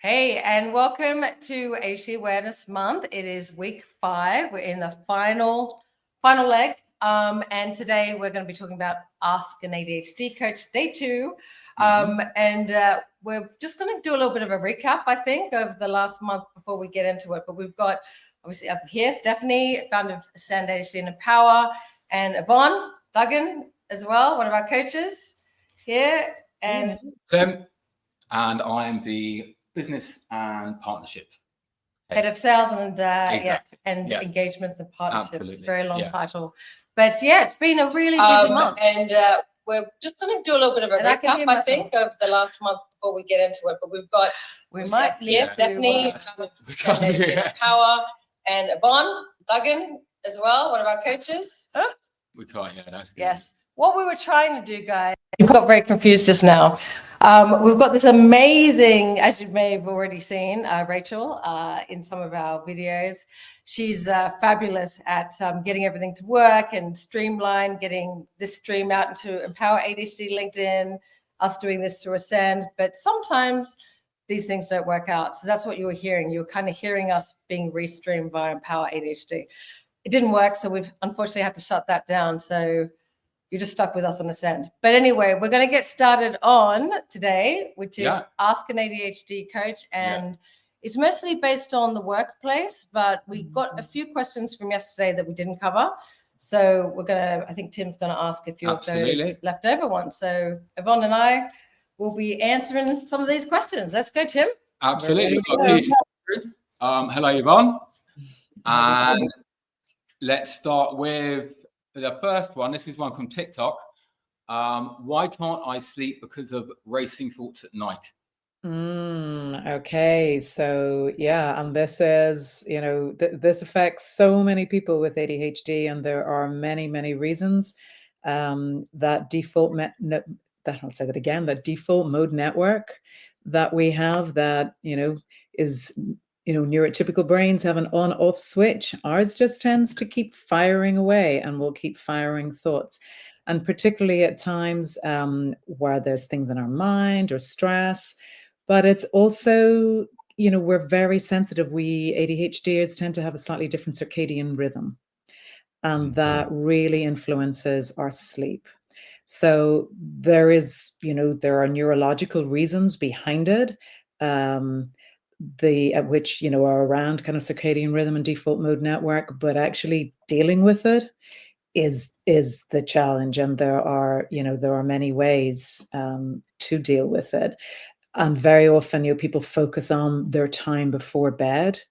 Hey, and welcome to ADHD Awareness Month. It is week 5. We're in the final leg. And today we're going to be talking about Ask an ADHD Coach Day 2. We're just going to do a little bit of a recap, I think, of the last month before we get into it. But we've got, obviously, up here, Stephanie, founder of Ascend ADHD and Empower, and Yvonne Duggan as well, one of our coaches here. And Tim, and I'm the business and partnerships head of sales and engagements and partnerships. Absolutely. Very long title, but yeah, it's been a really busy month. And we're just going to do a little bit of a recap, I think, of the last month before we get into it. But we might Stephanie, Power, and Yvonne Duggan as well, one of our coaches. We can't hear. That's good. Yes. What we were trying to do, guys, we got very confused just now. We've got this amazing, as you may have already seen, Rachel, in some of our videos. She's fabulous at getting everything to work and streamline, getting this stream out into Empower ADHD LinkedIn, us doing this through Ascend. But sometimes these things don't work out. So that's what you were hearing. You were kind of hearing us being restreamed via Empower ADHD. It didn't work, so we've unfortunately had to shut that down. So you're just stuck with us on Ascend. But anyway, we're going to get started on today, which is Ask an ADHD Coach. And it's mostly based on the workplace, but we got a few questions from yesterday that we didn't cover. So I think Tim's going to ask a few of those leftover ones. So Yvonne and I will be answering some of these questions. Let's go, Tim. Absolutely. Hello, Yvonne. And let's start with the first one. This is one from TikTok. Why can't I sleep because of racing thoughts at night? Okay, so and this is, this affects so many people with ADHD, and there are many, many reasons. That default mode network that we have, that is neurotypical brains have an on-off switch. Ours just tends to keep firing away, and we'll keep firing thoughts. And particularly at times where there's things in our mind or stress. But it's also, we're very sensitive. We ADHDers tend to have a slightly different circadian rhythm. And that really influences our sleep. So there are neurological reasons behind it. Which are around kind of circadian rhythm and default mode network, but actually dealing with it is the challenge. And there are many ways to deal with it. And very often, people focus on their time before bed.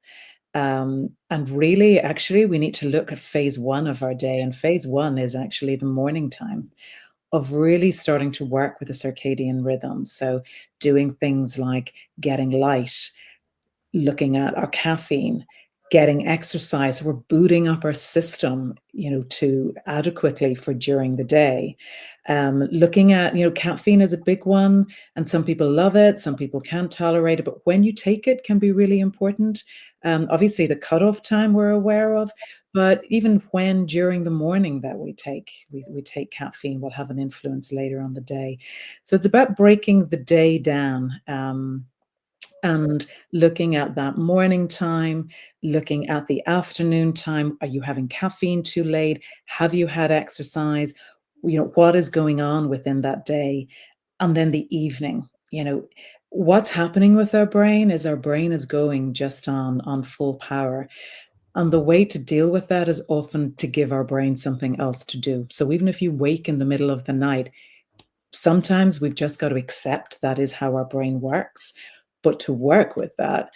And really, actually, we need to look at phase 1 of our day. And phase 1 is actually the morning time of really starting to work with the circadian rhythm. So doing things like getting light, looking at our caffeine, getting exercise. We're booting up our system, to adequately for during the day. Looking at, caffeine is a big one, and some people love it, some people can't tolerate it, but when you take it can be really important. Obviously the cutoff time we're aware of, but even when during the morning that we take caffeine will have an influence later on the day. So it's about breaking the day down. And looking at that morning time, looking at the afternoon time. Are you having caffeine too late? Have you had exercise? What is going on within that day? And then the evening, what's happening with our brain is going just on full power. And the way to deal with that is often to give our brain something else to do. So even if you wake in the middle of the night, sometimes we've just got to accept that is how our brain works. But to work with that,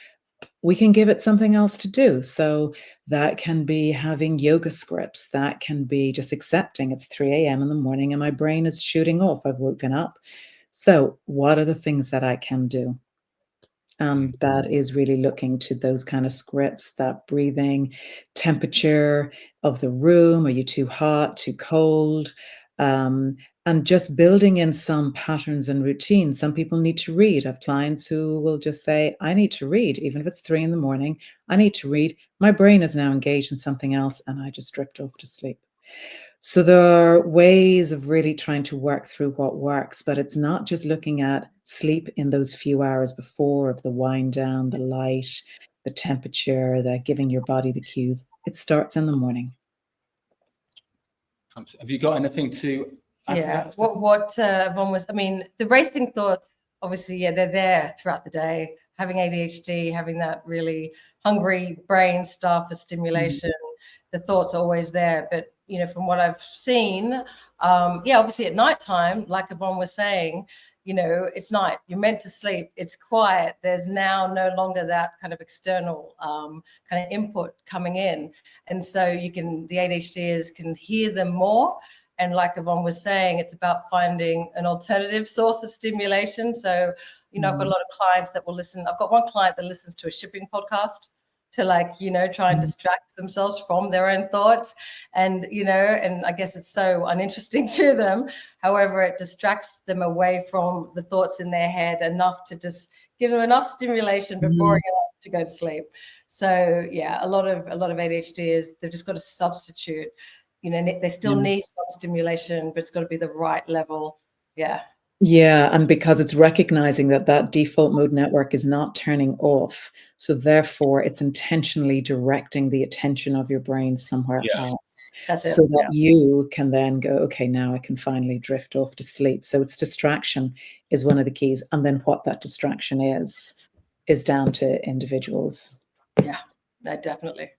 we can give it something else to do. So that can be having yoga scripts. That can be just accepting it's 3 a.m. in the morning and my brain is shooting off. I've woken up. So what are the things that I can do? And that is really looking to those kind of scripts, that breathing, temperature of the room. Are you too hot, too cold? And just building in some patterns and routines. Some people need to read. I have clients who will just say, I need to read, even if it's 3 a.m, I need to read. My brain is now engaged in something else and I just drift off to sleep. So there are ways of really trying to work through what works, but it's not just looking at sleep in those few hours before, of the wind down, the light, the temperature, the giving your body the cues, it starts in the morning. Have you got anything to add to that? What Yvonne was, I mean, the racing thoughts, obviously, yeah, they're there throughout the day. Having ADHD, having that really hungry brain stuff for stimulation, the thoughts are always there. But, you know, from what I've seen, yeah, obviously at nighttime, like Yvonne was saying, you know, it's night, you're meant to sleep, it's quiet. There's now no longer that kind of external kind of input coming in. And so the ADHDers can hear them more. And like Yvonne was saying, it's about finding an alternative source of stimulation. So, you know, I've got a lot of clients that will listen. I've got one client that listens to a shipping podcast to, like, you know, try and distract themselves from their own thoughts. And, you know, and I guess it's so uninteresting to them. However, it distracts them away from the thoughts in their head enough to just give them enough stimulation, but boring enough to go to sleep. So yeah, a lot of ADHD is they've just got to substitute. You know, they still need some stimulation, but it's got to be the right level. Yeah. Yeah, and because it's recognizing that that default mode network is not turning off, so therefore it's intentionally directing the attention of your brain somewhere else. That's it. So that you can then go, okay, now I can finally drift off to sleep. So it's distraction is one of the keys. And then what that distraction is down to individuals. Yeah, no, definitely.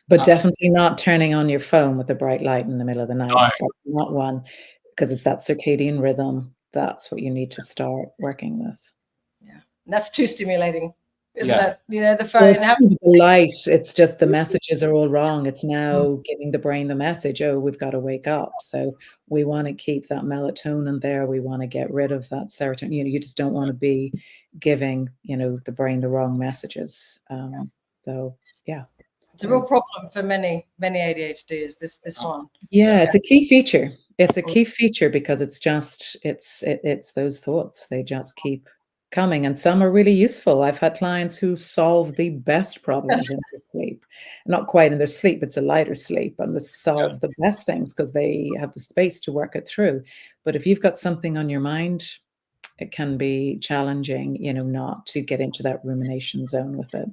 But definitely not turning on your phone with a bright light in the middle of the night. No. That's not one, because it's that circadian rhythm. That's what you need to start working with. Yeah, and that's too stimulating, isn't Yeah. it? You know, the phone. Well, it's the light. It's just the messages are all wrong. It's now giving the brain the message, oh, we've got to wake up. So we want to keep that melatonin there. We want to get rid of that serotonin. You know, you just don't want to be giving, you know, the brain the wrong messages. So yeah. It's a real problem for many ADHDs, this one. Yeah, it's a key feature. It's a key feature because it's just, it's those thoughts. They just keep coming, and some are really useful. I've had clients who solve the best problems in their sleep. Not quite in their sleep, it's a lighter sleep, and they solve the best things because they have the space to work it through. But if you've got something on your mind, it can be challenging, you know, not to get into that rumination zone with it.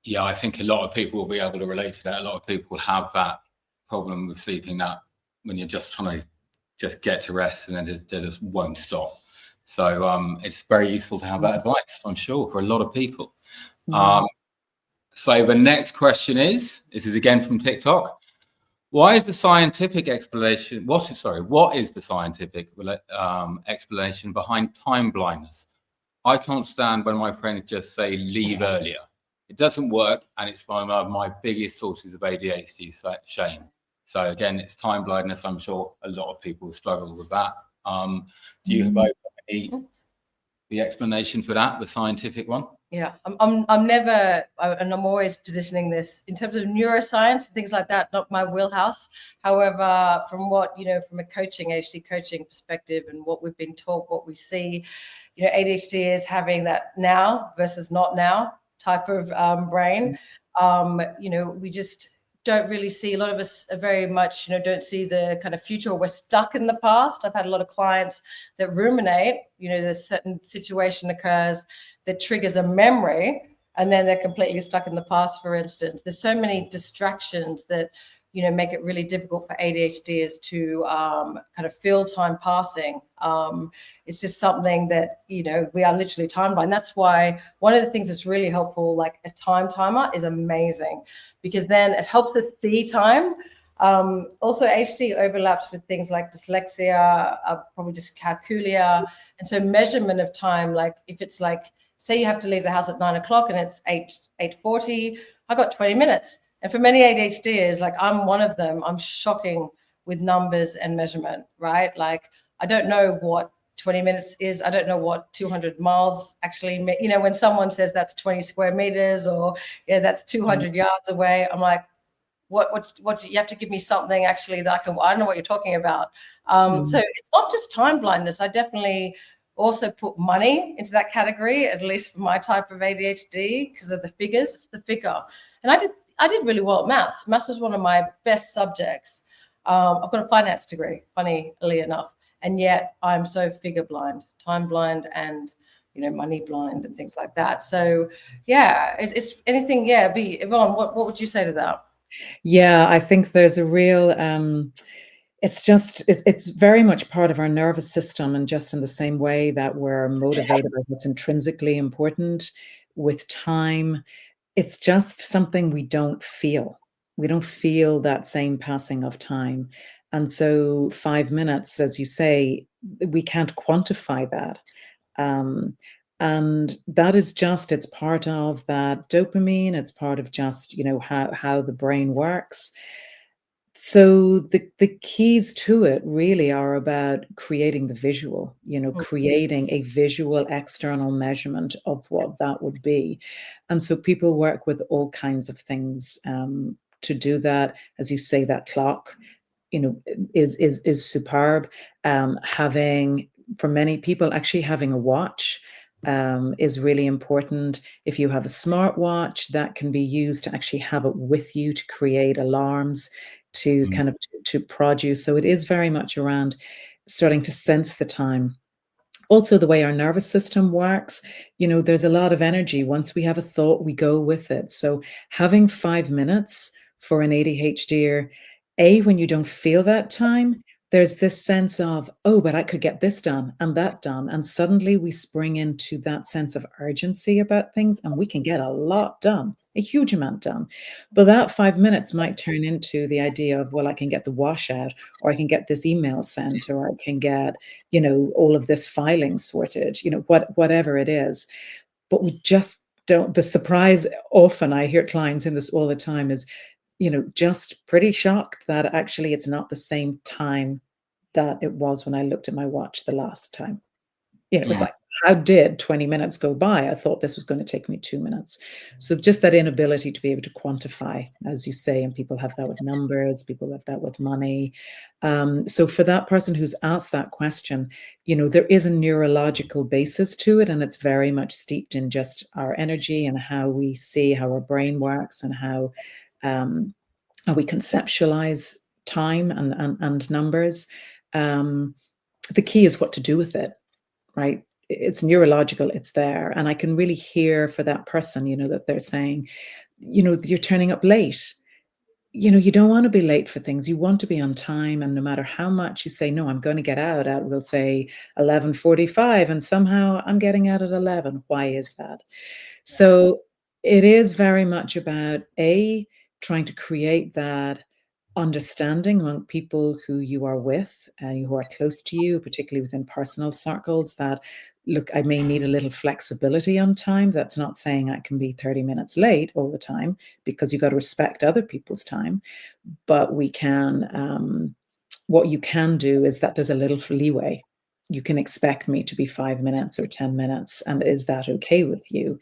Yeah, I think a lot of people will be able to relate to that. A lot of people have that problem with sleeping, that when you're just trying to just get to rest and then they just won't stop. So it's very useful to have that advice, I'm sure, for a lot of people. So the next question is, this is again from TikTok. What is the scientific explanation? What is the scientific explanation behind time blindness? I can't stand when my friends just say leave earlier. It doesn't work, and it's one of my biggest sources of ADHD shame. So again, it's time blindness. I'm sure a lot of people struggle with that. Do you have the explanation for that, the scientific one? Yeah, I'm never, and I'm always positioning this in terms of neuroscience and things like that, not my wheelhouse. However, from what, you know, from a ADHD coaching perspective and what we've been taught, what we see, you know, ADHD is having that now versus not now type of brain. You know, we just don't really see, a lot of us are very much, you know, don't see the kind of future, or we're stuck in the past. I've had a lot of clients that ruminate, you know, there's a certain situation occurs that triggers a memory, and then they're completely stuck in the past, for instance. There's so many distractions that, you know, make it really difficult for ADHDers to kind of feel time passing. It's just something that, you know, we are literally time blind. That's why one of the things that's really helpful, like a time timer, is amazing, because then it helps us see time. Also, ADHD overlaps with things like dyslexia, probably dyscalculia. And so measurement of time, like if it's like, say you have to leave the house at 9 o'clock and it's 8:40, I got 20 minutes. And for many ADHDers, like I'm one of them, I'm shocking with numbers and measurement, right? Like I don't know what 20 minutes is. I don't know what 200 miles actually, you know, when someone says that's 20 square meters, or yeah, that's 200 yards away, I'm like, what you have to give me something actually that I don't know what you're talking about. So it's not just time blindness. I definitely also put money into that category, at least for my type of ADHD, because of the figures. It's the figure. And I did really well at maths. Maths was one of my best subjects. I've got a finance degree, funnily enough, and yet I'm so figure blind time blind and, you know, money blind and things like that. So yeah, it's anything. Yeah, Yvonne, what would you say to that? Yeah, I think there's a real it's very much part of our nervous system, and just in the same way that we're motivated by what's intrinsically important with time, it's just something we don't feel. We don't feel that same passing of time. And so 5 minutes, as you say, we can't quantify that. Um, and that is just, it's part of that dopamine. It's part of just, you know, how the brain works. So the keys to it really are about creating the visual, you know, creating a visual external measurement of what that would be. And so people work with all kinds of things to do that. As you say, that clock, you know, is superb. Having, for many people, actually having a watch is really important. If you have a smartwatch, that can be used to actually have it with you to create alarms, to kind of to produce. So it is very much around starting to sense the time. Also, the way our nervous system works, you know, there's a lot of energy. Once we have a thought, we go with it. So having 5 minutes for an ADHDer, when you don't feel that time, there's this sense of, oh, but I could get this done and that done. And suddenly we spring into that sense of urgency about things, and we can get a lot done, a huge amount done. But that 5 minutes might turn into the idea of, well, I can get the wash out, or I can get this email sent, or I can get, you know, all of this filing sorted, you know, whatever it is. But we just don't. The surprise, often I hear clients in this all the time, is, you know, just pretty shocked that actually it's not the same time that it was when I looked at my watch the last time. You know, it's like, how did 20 minutes go by? I thought this was going to take me 2 minutes. So just that inability to be able to quantify, as you say, and people have that with numbers, people have that with money. So for that person who's asked that question, you know, there is a neurological basis to it, and it's very much steeped in just our energy and how we see how our brain works, and how we conceptualize time and numbers. The key is what to do with it, right? It's neurological, it's there. And I can really hear for that person, you know, that they're saying, you know, you're turning up late. You know, you don't want to be late for things. You want to be on time. And no matter how much you say, no, I'm going to get out at, we'll say 11:45, and somehow I'm getting out at 11. Why is that? So it is very much about trying to create that understanding among people who you are with and who are close to you, particularly within personal circles, that, look, I may need a little flexibility on time. That's not saying I can be 30 minutes late all the time, because you've got to respect other people's time. But we can, what you can do is that there's a little leeway. You can expect me to be 5 minutes or 10 minutes. And is that okay with you?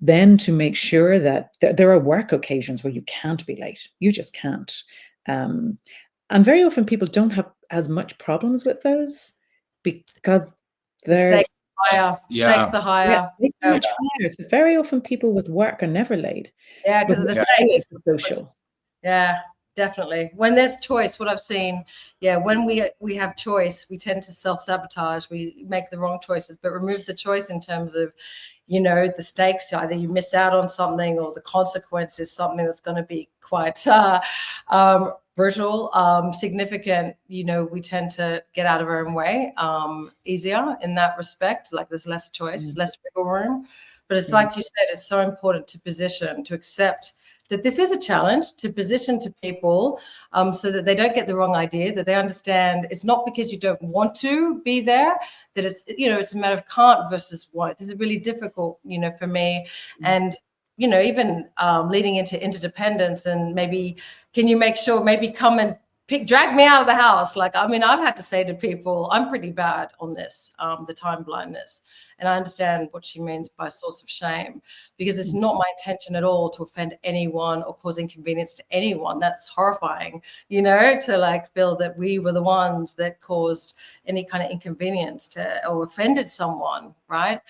Then to make sure that there are work occasions where you can't be late. You just can't. And very often people don't have as much problems with those, because there's Stakes higher. Yeah. Stakes the higher. it's much higher. So very often people with work are never late. Yeah, because of the stakes. It's social. Yeah, definitely. When there's choice, what I've seen, when we have choice, we tend to self-sabotage. We make the wrong choices, but remove the choice in terms of, you know, the stakes. Either you miss out on something, or the consequence is something that's going to be quite brutal, significant. You know, we tend to get out of our own way easier in that respect. Like there's less choice, less wiggle room. But it's like you said, it's so important to position, to accept that this is a challenge, to position to people so that they don't get the wrong idea, that they understand it's not because you don't want to be there, that it's, you know, it's a matter of can't versus want. This is really difficult, you know, for me. And, you know, even leading into interdependence, and maybe, can you make sure, maybe come and drag me out of the house? Like, I mean, I've had to say to people, I'm pretty bad on this, the time blindness. And I understand what she means by source of shame, because it's not my intention at all to offend anyone or cause inconvenience to anyone. That's horrifying, you know, to like feel that we were the ones that caused any kind of inconvenience to, or offended someone, right?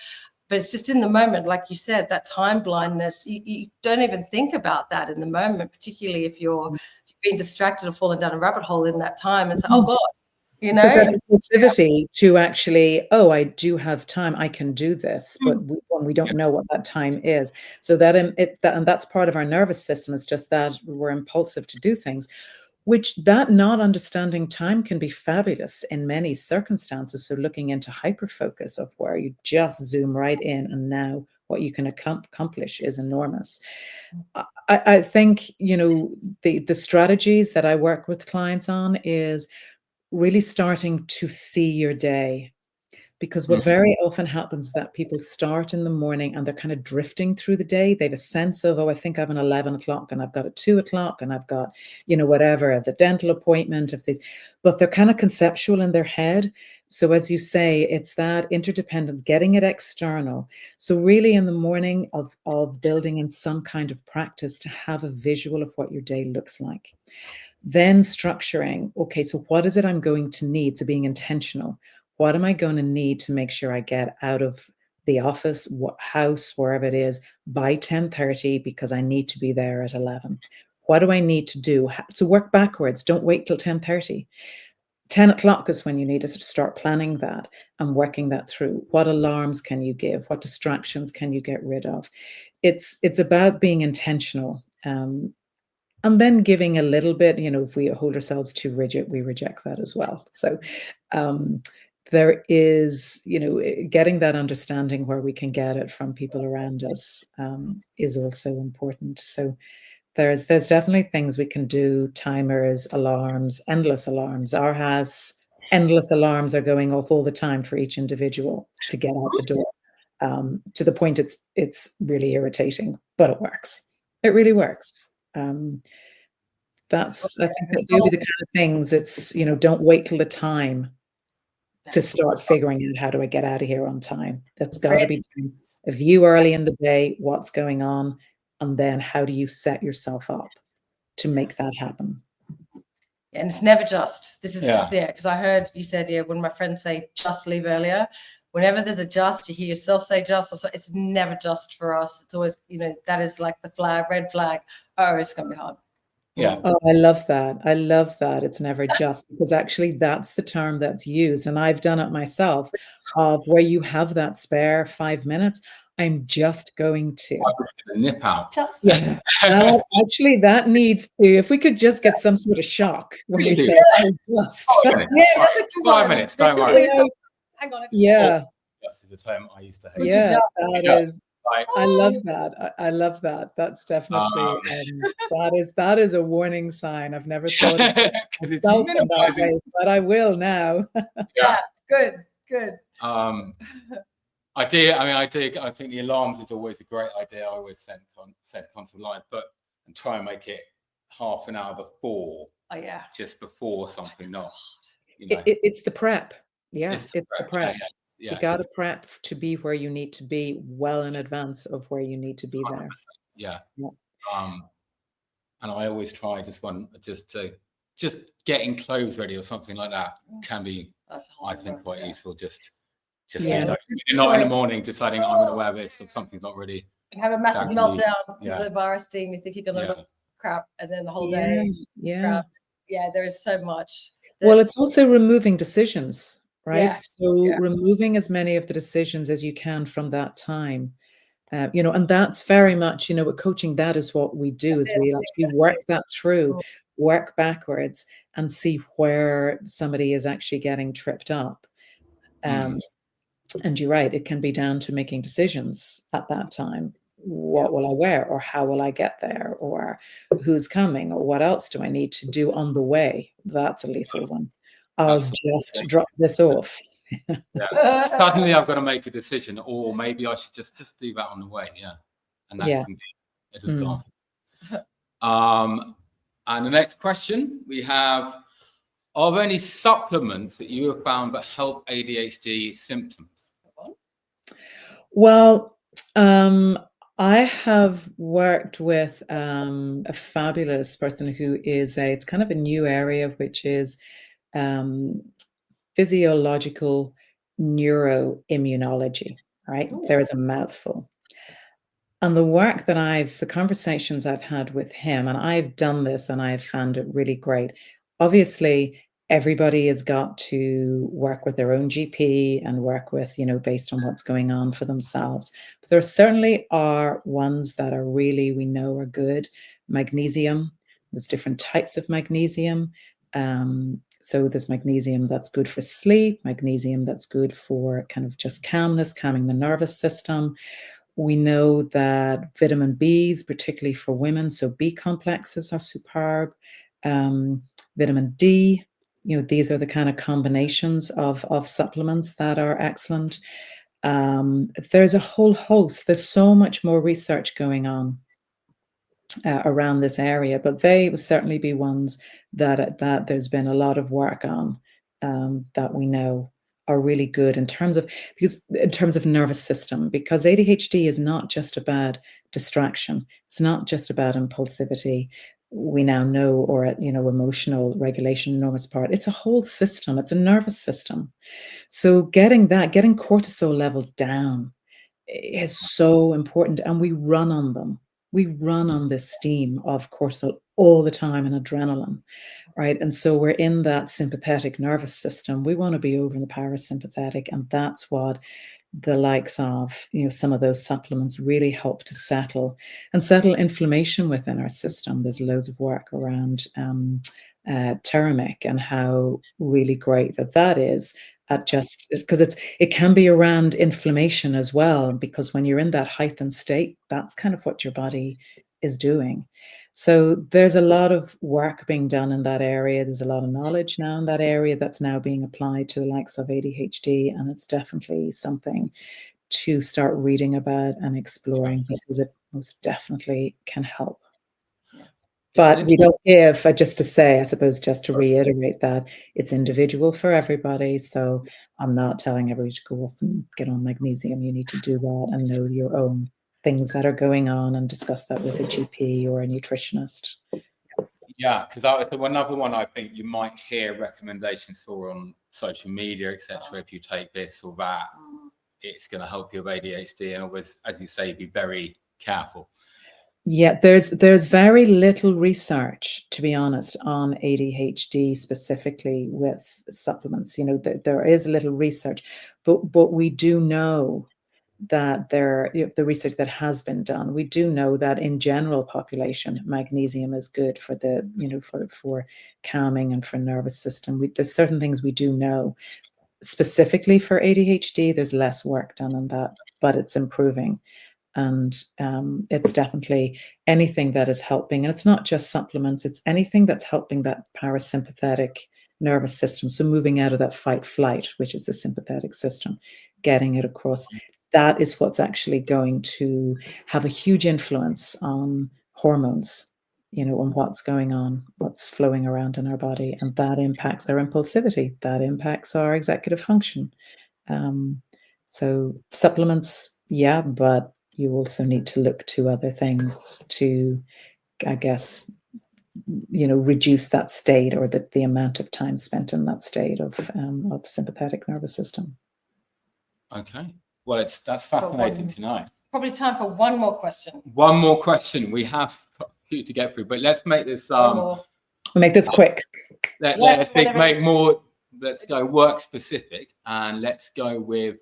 But it's just in the moment, like you said, that time blindness, you don't even think about that in the moment, particularly if you've been distracted or fallen down a rabbit hole in that time and say, oh God, you Because know? that impulsivity to actually, oh, I do have time, I can do this, but when we don't know what that time is. So that, and that's part of our nervous system, is just that we're impulsive to do things, which that not understanding time can be fabulous in many circumstances. So looking into hyperfocus, of where you just zoom right in, and now what you can accomplish is enormous. I think, the strategies that I work with clients on is really starting to see your day. Because what very often happens is that people start in the morning and they're kind of drifting through the day. They have a sense of, oh, I think I have an 11 o'clock and I've got a 2 o'clock and I've got, whatever, the dental appointment, of these, but they're kind of conceptual in their head. So as you say, it's that interdependence, getting it external. So really in the morning of building in some kind of practice to have a visual of what your day looks like. Then structuring, okay, so what is it I'm going to need? So being intentional. What am I going to need to make sure I get out of the office, house, wherever it is, by 10:30, because I need to be there at 11? What do I need to do? So work backwards. Don't wait till 10:30. 10 o'clock is when you need to start planning that and working that through. What alarms can you give? What distractions can you get rid of? It's about being intentional. And then giving a little bit, if we hold ourselves too rigid, we reject that as well. So there is, getting that understanding where we can get it from people around us is also important. So there's definitely things we can do: timers, alarms, endless alarms. Our house, endless alarms are going off all the time for each individual to get out the door. To the point it's really irritating, but it works. It really works. That's, I think that do be the kind of things. It's, don't wait till the time to start figuring out, how do I get out of here on time? That's got to be a view early in the day, what's going on, and then how do you set yourself up to make that happen? And it's never just. This is because I heard you said, when my friends say just leave earlier, whenever there's a just, you hear yourself say just, or so, it's never just for us. It's always, that is like the red flag. Oh, it's gonna be hard. Yeah. Oh, I love that. I love that. It's never just, because actually that's the term that's used. And I've done it myself, of where you have that spare 5 minutes. I'm just going to nip out. Yeah. Actually, that needs to, if we could just get some sort of shock when we say just. 5 minutes. 5 minutes, don't worry. Hang on. Yeah. Just is a term I used to hate. Yeah, that is. I love that. I love that. That's definitely that is a warning sign. I've never thought of myself in that way, but I will now. Yeah, good. I think the alarms is always a great idea. I always set constant light, and try and make it half an hour before. Oh yeah. Just before something, not. It's the prep. Yeah, it's the prep. Yeah. You got to prep to be where you need to be well in advance of where you need to be there. Yeah. And I always try just getting clothes ready or something like that can be, I think, quite useful. Just you're not in the morning deciding I'm going to wear this or something's not ready. And have a massive meltdown because of the virus steam. You think you're going to look crap, and then the whole day. Yeah. Yeah, there is so much. Well, it's also removing decisions, right? Yeah. So removing as many of the decisions as you can from that time. And that's very much, with coaching, that is what we do, is we actually work that through, work backwards, and see where somebody is actually getting tripped up. And you're right, it can be down to making decisions at that time. What will I wear, or how will I get there, or who's coming, or what else do I need to do on the way? That's a lethal one. I'll just drop this off. Suddenly I've got to make a decision, or maybe I should just do that on the way. And that can be a disaster. And the next question we have: are there any supplements that you have found that help ADHD symptoms? Well, I have worked with a fabulous person who is it's kind of a new area, which is physiological neuroimmunology, right? There is a mouthful. And the conversations I've had with him, and I've done this and I've found it really great. Obviously, everybody has got to work with their own GP and work with, based on what's going on for themselves. But there certainly are ones that are really, we know are good. Magnesium, there's different types of magnesium. So there's magnesium that's good for sleep, magnesium that's good for kind of just calmness, calming the nervous system. We know that vitamin Bs, particularly for women, so B complexes are superb. Vitamin D, these are the kind of combinations of supplements that are excellent. There's a whole host. There's so much more research going on around this area, but they will certainly be ones that there's been a lot of work on, that we know are really good in terms of nervous system, because ADHD is not just about distraction. It's not just about impulsivity. We now know, or emotional regulation, enormous part. It's a whole system. It's a nervous system. So getting cortisol levels down is so important, and we run on them. We run on this steam of cortisol all the time, and adrenaline, right? And so we're in that sympathetic nervous system. We want to be over in the parasympathetic, and that's what the likes of, some of those supplements really help to settle inflammation within our system. There's loads of work around turmeric and how really great that is at just because it can be around inflammation as well, because when you're in that heightened state, that's kind of what your body is doing. So there's a lot of work being done in that area. There's a lot of knowledge now in that area that's now being applied to the likes of ADHD, and it's definitely something to start reading about and exploring, because it most definitely can help. But we don't give, just to say, I suppose, just to reiterate that it's individual for everybody. So I'm not telling everybody to go off and get on magnesium. You need to do that and know your own things that are going on and discuss that with a GP or a nutritionist. Yeah, because another one I think you might hear recommendations for on social media, etc. If you take this or that, it's going to help you with ADHD, and always, as you say, be very careful. Yeah, there's very little research, to be honest, on ADHD specifically with supplements. There is little research, but we do know that the research that has been done, we do know that in general population, magnesium is good for the, for calming and for nervous system. There's certain things we do know. Specifically for ADHD, there's less work done on that, but it's improving. And it's definitely anything that is helping. And it's not just supplements, it's anything that's helping that parasympathetic nervous system. So moving out of that fight flight, which is the sympathetic system, getting it across. That is what's actually going to have a huge influence on hormones, on what's going on, what's flowing around in our body. And that impacts our impulsivity, that impacts our executive function. So supplements, yeah, but you also need to look to other things to, I guess, reduce that state, or the amount of time spent in that state of sympathetic nervous system. Okay. Well, that's fascinating to know. Probably time for one more question. One more question. We have a few to get through, but let's make this We'll make this quick. Let's go work specific, and let's go with,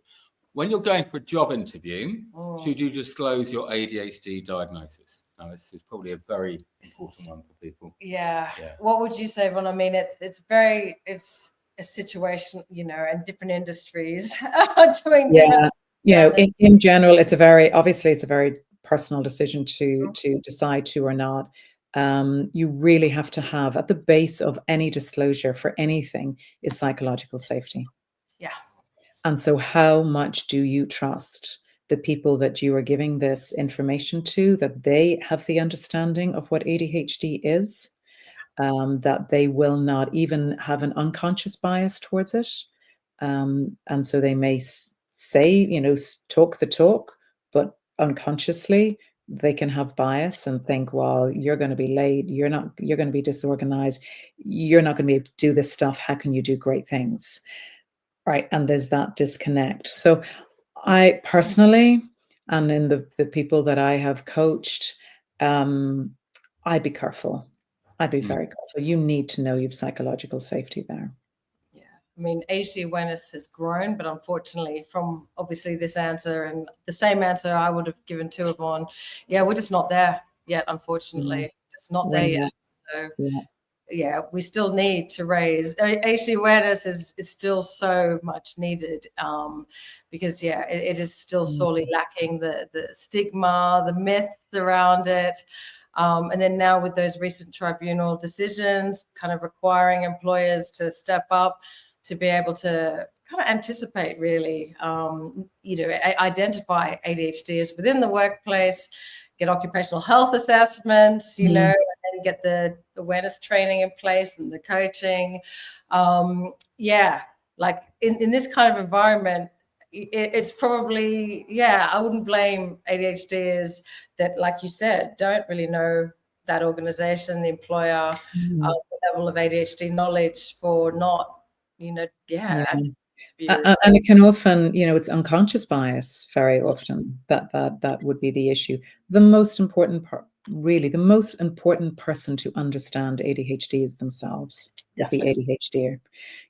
when you're going for a job interview, should you disclose your ADHD diagnosis? Now, this is probably a very important one for people. Yeah. What would you say, Ron? I mean, it's a situation, and different industries are doing different. In general, it's a very personal decision to decide to or not. You really have to have, at the base of any disclosure for anything, is psychological safety. Yeah. And so how much do you trust the people that you are giving this information to, that they have the understanding of what ADHD is, that they will not even have an unconscious bias towards it. And so they may say, talk the talk, but unconsciously they can have bias and think, well, you're going to be late, you're going to be disorganized, you're not going to be able to do this stuff, how can you do great things? Right. And there's that disconnect. So I personally, and in the people that I have coached, I'd be careful. I'd be very careful. You need to know you have psychological safety there. I mean, ADHD awareness has grown, but unfortunately, from obviously this answer and the same answer I would have given to Yvonne, yeah, we're just not there yet, unfortunately. Just not there yet. So, yeah, we still need to raise ADHD awareness is still so much needed, because it is still sorely lacking the stigma, the myths around it. And then now with those recent tribunal decisions kind of requiring employers to step up to be able to kind of anticipate really, identify ADHD within the workplace, get occupational health assessments, and then get the awareness training in place and the coaching. Like in this kind of environment, it's probably, I wouldn't blame ADHDers that, like you said, don't really know that organization, the employer, the level of ADHD knowledge for not, at the interview. And it can often, it's unconscious bias very often that would be the issue. The most important part, really, the most important person to understand ADHD is themselves, is the ADHDer.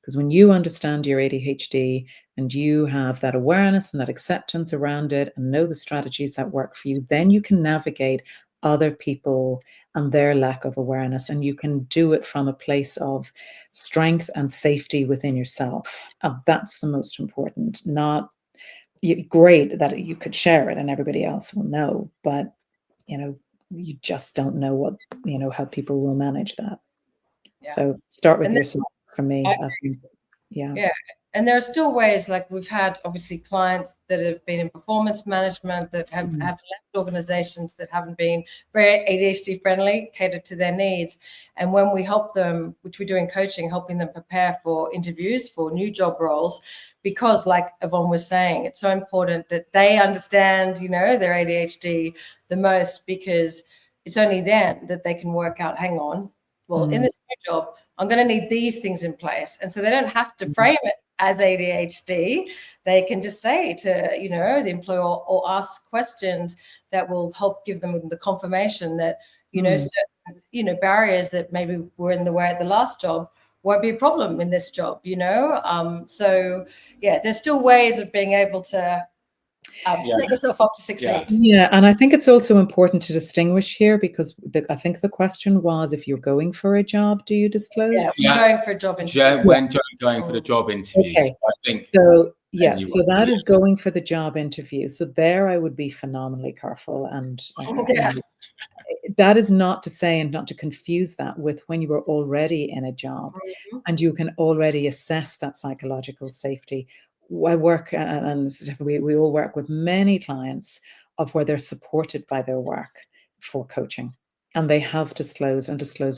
Because when you understand your ADHD and you have that awareness and that acceptance around it and know the strategies that work for you, then you can navigate other people and their lack of awareness, and you can do it from a place of strength and safety within yourself. That's the most important. Not great that you could share it and everybody else will know, but you just don't know what how people will manage that. So start with yourself. For me, I think, and there are still ways, like we've had obviously clients that have been in performance management that have left organizations that haven't been very ADHD friendly, catered to their needs. And when we help them, which we do in coaching, helping them prepare for interviews for new job roles, because like Yvonne was saying, it's so important that they understand, their ADHD the most, because it's only then that they can work out, hang on, well, in this new job, I'm going to need these things in place. And so they don't have to frame it as ADHD. They can just say to, the employer, or ask questions that will help give them the confirmation that, certain, barriers that maybe were in the way at the last job won't be a problem in this job, So, there's still ways of being able to set yourself up to succeed. And I think it's also important to distinguish here, because I think the question was, if you're going for a job, do you disclose? Going for a job interview. When going for the job interviews. Okay. I think So that is going for the job interview. So there I would be phenomenally careful, and that is not to say, and not to confuse that with when you are already in a job and you can already assess that psychological safety. I work, and we all work with many clients of where they're supported by their work for coaching, and they have disclosed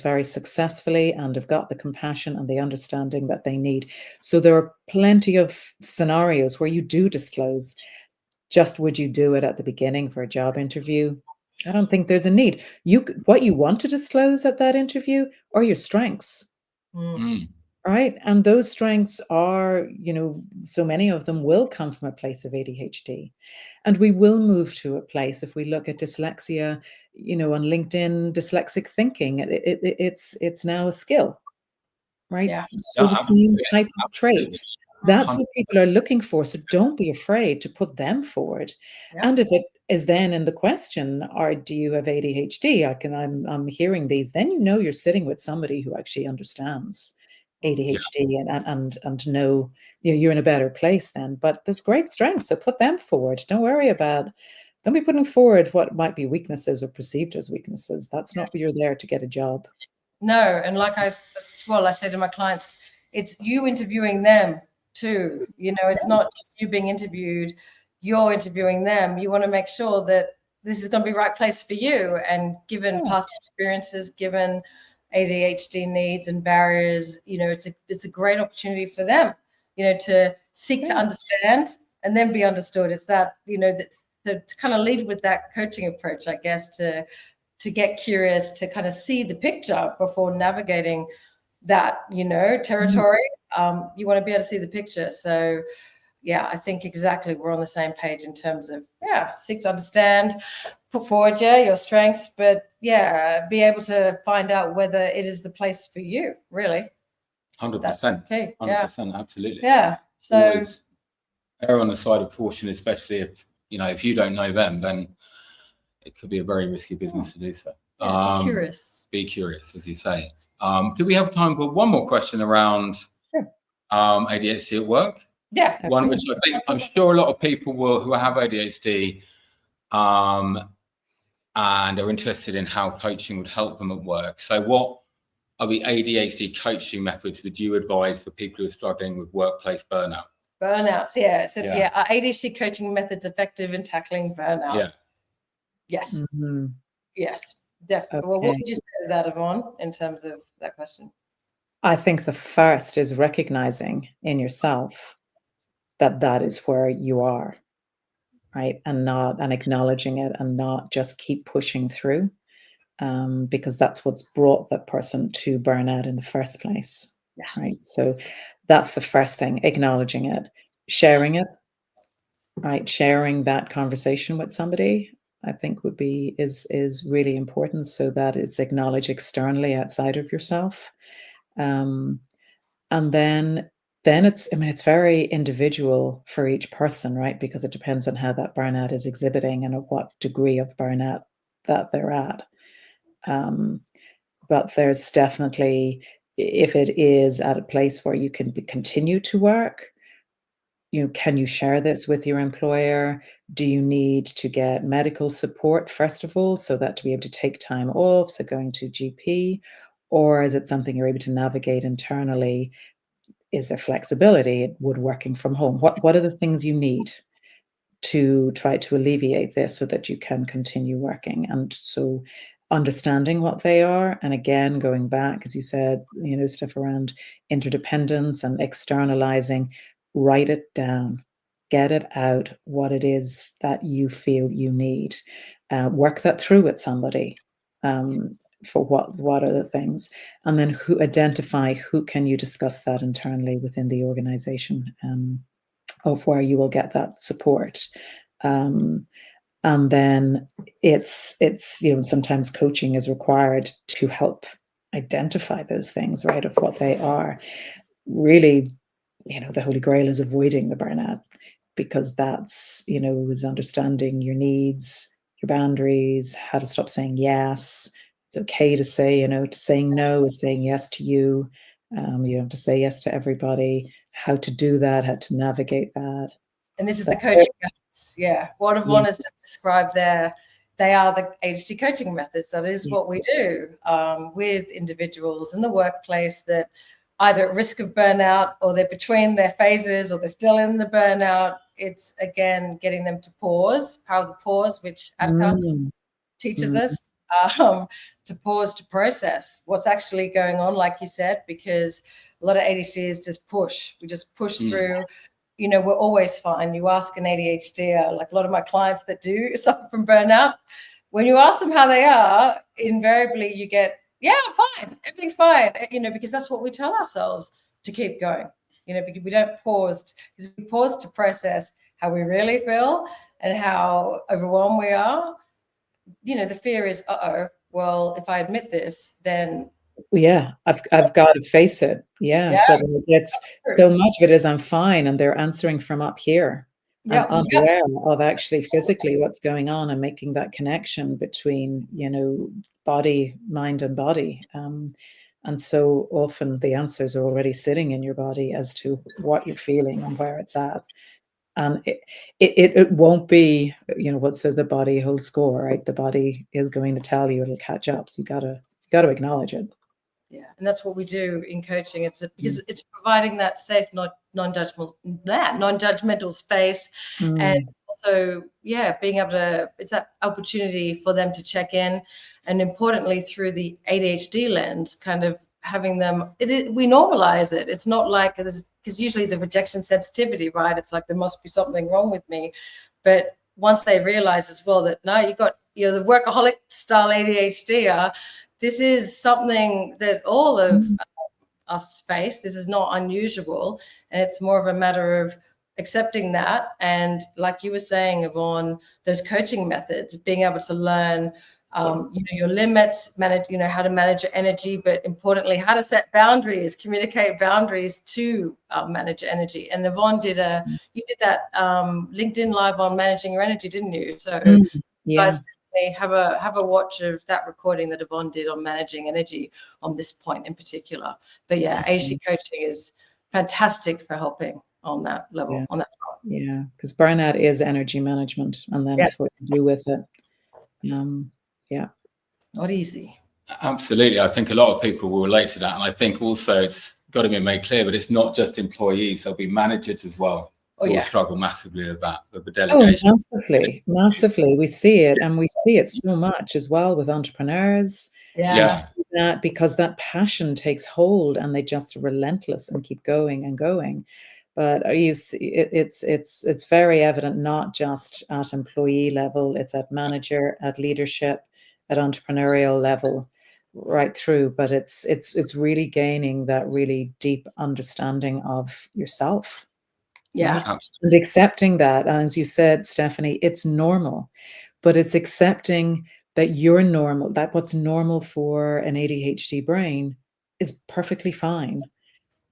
very successfully, and have got the compassion and the understanding that they need. So there are plenty of scenarios where you do disclose. Just would you do it at the beginning for a job interview? I don't think there's a need. What you want to disclose at that interview are your strengths. Right. And those strengths are, so many of them will come from a place of ADHD. And we will move to a place, if we look at dyslexia, on LinkedIn, dyslexic thinking, it's now a skill, right? So the same type of traits. That's what people are looking for. So don't be afraid to put them forward. And if it is then in the question, do you have ADHD? I'm hearing these, then you're sitting with somebody who actually understands ADHD and know you're in a better place then. But there's great strengths, so put them forward. Don't be putting forward what might be weaknesses or perceived as weaknesses. That's not what you're there to get a job. No, and like I say to my clients, it's you interviewing them too. It's not just you being interviewed, you're interviewing them. You want to make sure that this is going to be the right place for you. And given past experiences, given ADHD needs and barriers, it's a great opportunity for them, to seek to understand and then be understood. It's that, to kind of lead with that coaching approach, I guess, to get curious, to kind of see the picture before navigating that, territory. You want to be able to see the picture. So I think exactly we're on the same page in terms of, seek to understand, put forward, your strengths, but be able to find out whether it is the place for you, really. 100%. Okay. 100%. Absolutely. Yeah. So always err on the side of caution, especially if you don't know them, then it could be a very risky business to do so. Yeah, be curious. Be curious, as you say. Do we have time for one more question around ADHD at work? Yeah. One which I'm sure a lot of people who have ADHD and are interested in how coaching would help them at work. So what are the ADHD coaching methods would you advise for people who are struggling with workplace burnout? Burnouts, yeah. So are ADHD coaching methods effective in tackling burnout? Yeah. Yes. Mm-hmm. Yes, definitely. Okay. Well, what would you say to that, Yvonne, in terms of that question? I think the first is recognizing in yourself that is where you are, right? And acknowledging it and not just keep pushing through, because that's what's brought that person to burnout in the first place, right? So that's the first thing, acknowledging it, sharing it, right? Sharing that conversation with somebody, I think is really important, so that it's acknowledged externally outside of yourself. And then it's very individual for each person, right? Because it depends on how that burnout is exhibiting and at what degree of burnout that they're at. But there's definitely, if it is at a place where you can continue to work, can you share this with your employer? Do you need to get medical support, first of all, so that to be able to take time off, so going to GP, or is it something you're able to navigate internally? Is there flexibility with working from home? What are the things you need to try to alleviate this so that you can continue working? And so understanding what they are, and again, going back, as you said, stuff around interdependence and externalizing, write it down, get it out, what it is that you feel you need. Work that through with somebody. For what are the things, and then identify who can you discuss that internally within the organization, of where you will get that support. And then it's sometimes coaching is required to help identify those things, right, of what they are. Really, the holy grail is avoiding the burnout, because that's, is understanding your needs, your boundaries, how to stop saying yes. It's okay to say, to saying no is saying yes to you. You don't have to say yes to everybody. How to do that, how to navigate that. And this is the coaching methods. Yeah. What Yvonne has just described there, they are the ADHD coaching methods. That is what we do with individuals in the workplace that either at risk of burnout, or they're between their phases, or they're still in the burnout. It's, again, getting them to pause, power of the pause, which Adka teaches us, to pause, to process what's actually going on, like you said, because a lot of ADHD is just push. We just push through. We're always fine. You ask an ADHD, like a lot of my clients that do suffer from burnout, when you ask them how they are, invariably you get, yeah, fine, everything's fine, because that's what we tell ourselves to keep going, because we don't pause, because we pause to process how we really feel and how overwhelmed we are. The fear is, well, if I admit this, then I've got to face it. But it's so much of it is I'm fine, and they're answering from up here. I'm unaware of actually physically what's going on, and making that connection between body, mind, and body. And so often the answers are already sitting in your body as to what you're feeling and where it's at. And it won't be, what's the body holds score, right? The body is going to tell you, it'll catch up. So you gotta acknowledge it. Yeah, and that's what we do in coaching. It's because it's providing that safe, non-judgmental space, and also, being able to. It's that opportunity for them to check in, and importantly, through the ADHD lens, kind of having them. We normalize it. It's not like because usually the rejection sensitivity, right? It's like there must be something wrong with me, but once they realize as well that no, you're the workaholic style ADHD. This is something that all of us face. This is not unusual. And it's more of a matter of accepting that. And like you were saying, Yvonne, those coaching methods, being able to learn your limits, manage, how to manage your energy, but importantly, how to set boundaries, communicate boundaries to manage your energy. And Yvonne you did that LinkedIn Live on managing your energy, didn't you? So guys, have a watch of that recording that Yvonne did on managing energy on this point in particular. But yeah, ADHD coaching is fantastic for helping on that level, on that front. Yeah, because burnout is energy management, and then it's what you do with it. Not easy. Absolutely. I think a lot of people will relate to that. And I think also it's got to be made clear, but it's not just employees, there'll be managers as well. Who will struggle massively with that, with the delegation. Massively. We see it, and we see it so much as well with entrepreneurs. Yeah. We see that because that passion takes hold, and they just are relentless and keep going and going. But you see, it's very evident, not just at employee level, it's at manager, at leadership, at entrepreneurial level, right through. But it's really gaining that really deep understanding of yourself. Yeah. Right? And accepting that, as you said, Stephanie, it's normal, but it's accepting that you're normal, that what's normal for an ADHD brain is perfectly fine.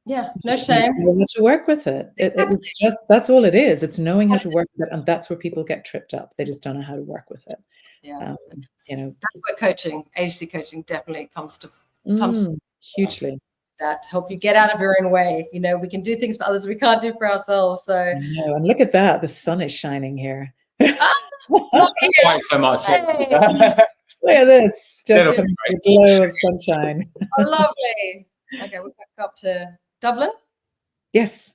Yeah, no shame. Knowing how to work with it. It's just, that's all it is. It's knowing how to work with it, and that's where people get tripped up. They just don't know how to work with it. Yeah, that's where ADHD coaching definitely comes hugely. That help you get out of your own way. We can do things for others we can't do for ourselves. So I know, and look at that, the sun is shining here. Not here. Quite so much. Look at this, just comes the glow of sunshine. Oh, lovely. Okay, we'll go up to Dublin. Yes.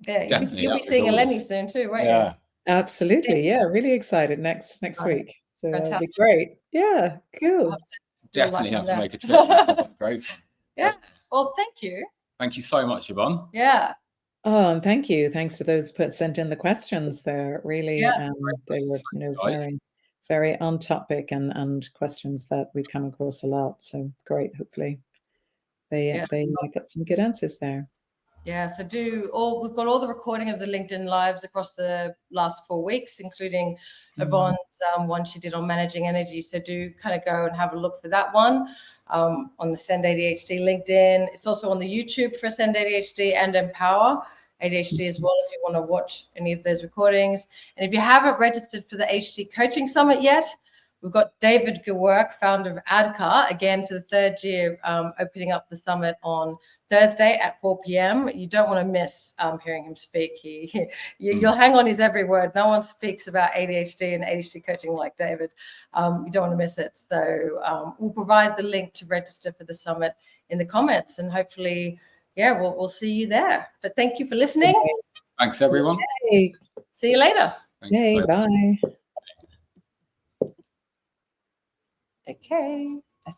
Yeah, you'll be seeing Eleni soon too, won't you? Absolutely. Yeah, really excited next week. So that'll be great. Yeah, cool. Definitely have to make a trip. Great fun. Yeah. Well, thank you. Thank you so much, Yvonne. Yeah. Oh, and thank you. Thanks to those sent in the questions there. Really, they were very, very on topic and questions that we come across a lot. So great. Hopefully they got some good answers there. Yeah, so we've got all the recording of the LinkedIn Lives across the last 4 weeks, including Yvonne's one she did on managing energy. So do kind of go and have a look for that one on the Send ADHD LinkedIn. It's also on the YouTube for Send ADHD and Empower ADHD as well, if you want to watch any of those recordings. And if you haven't registered for the ADHD Coaching Summit yet, we've got David Gewerk, founder of ADCAR, again for the third year, opening up the summit on Thursday at 4 p.m. You don't want to miss hearing him speak. You'll hang on his every word. No one speaks about ADHD and ADHD coaching like David. You don't want to miss it. So we'll provide the link to register for the summit in the comments, and hopefully, we'll see you there. But thank you for listening. Thanks, everyone. Yay. See you later. Yay, bye. Okay.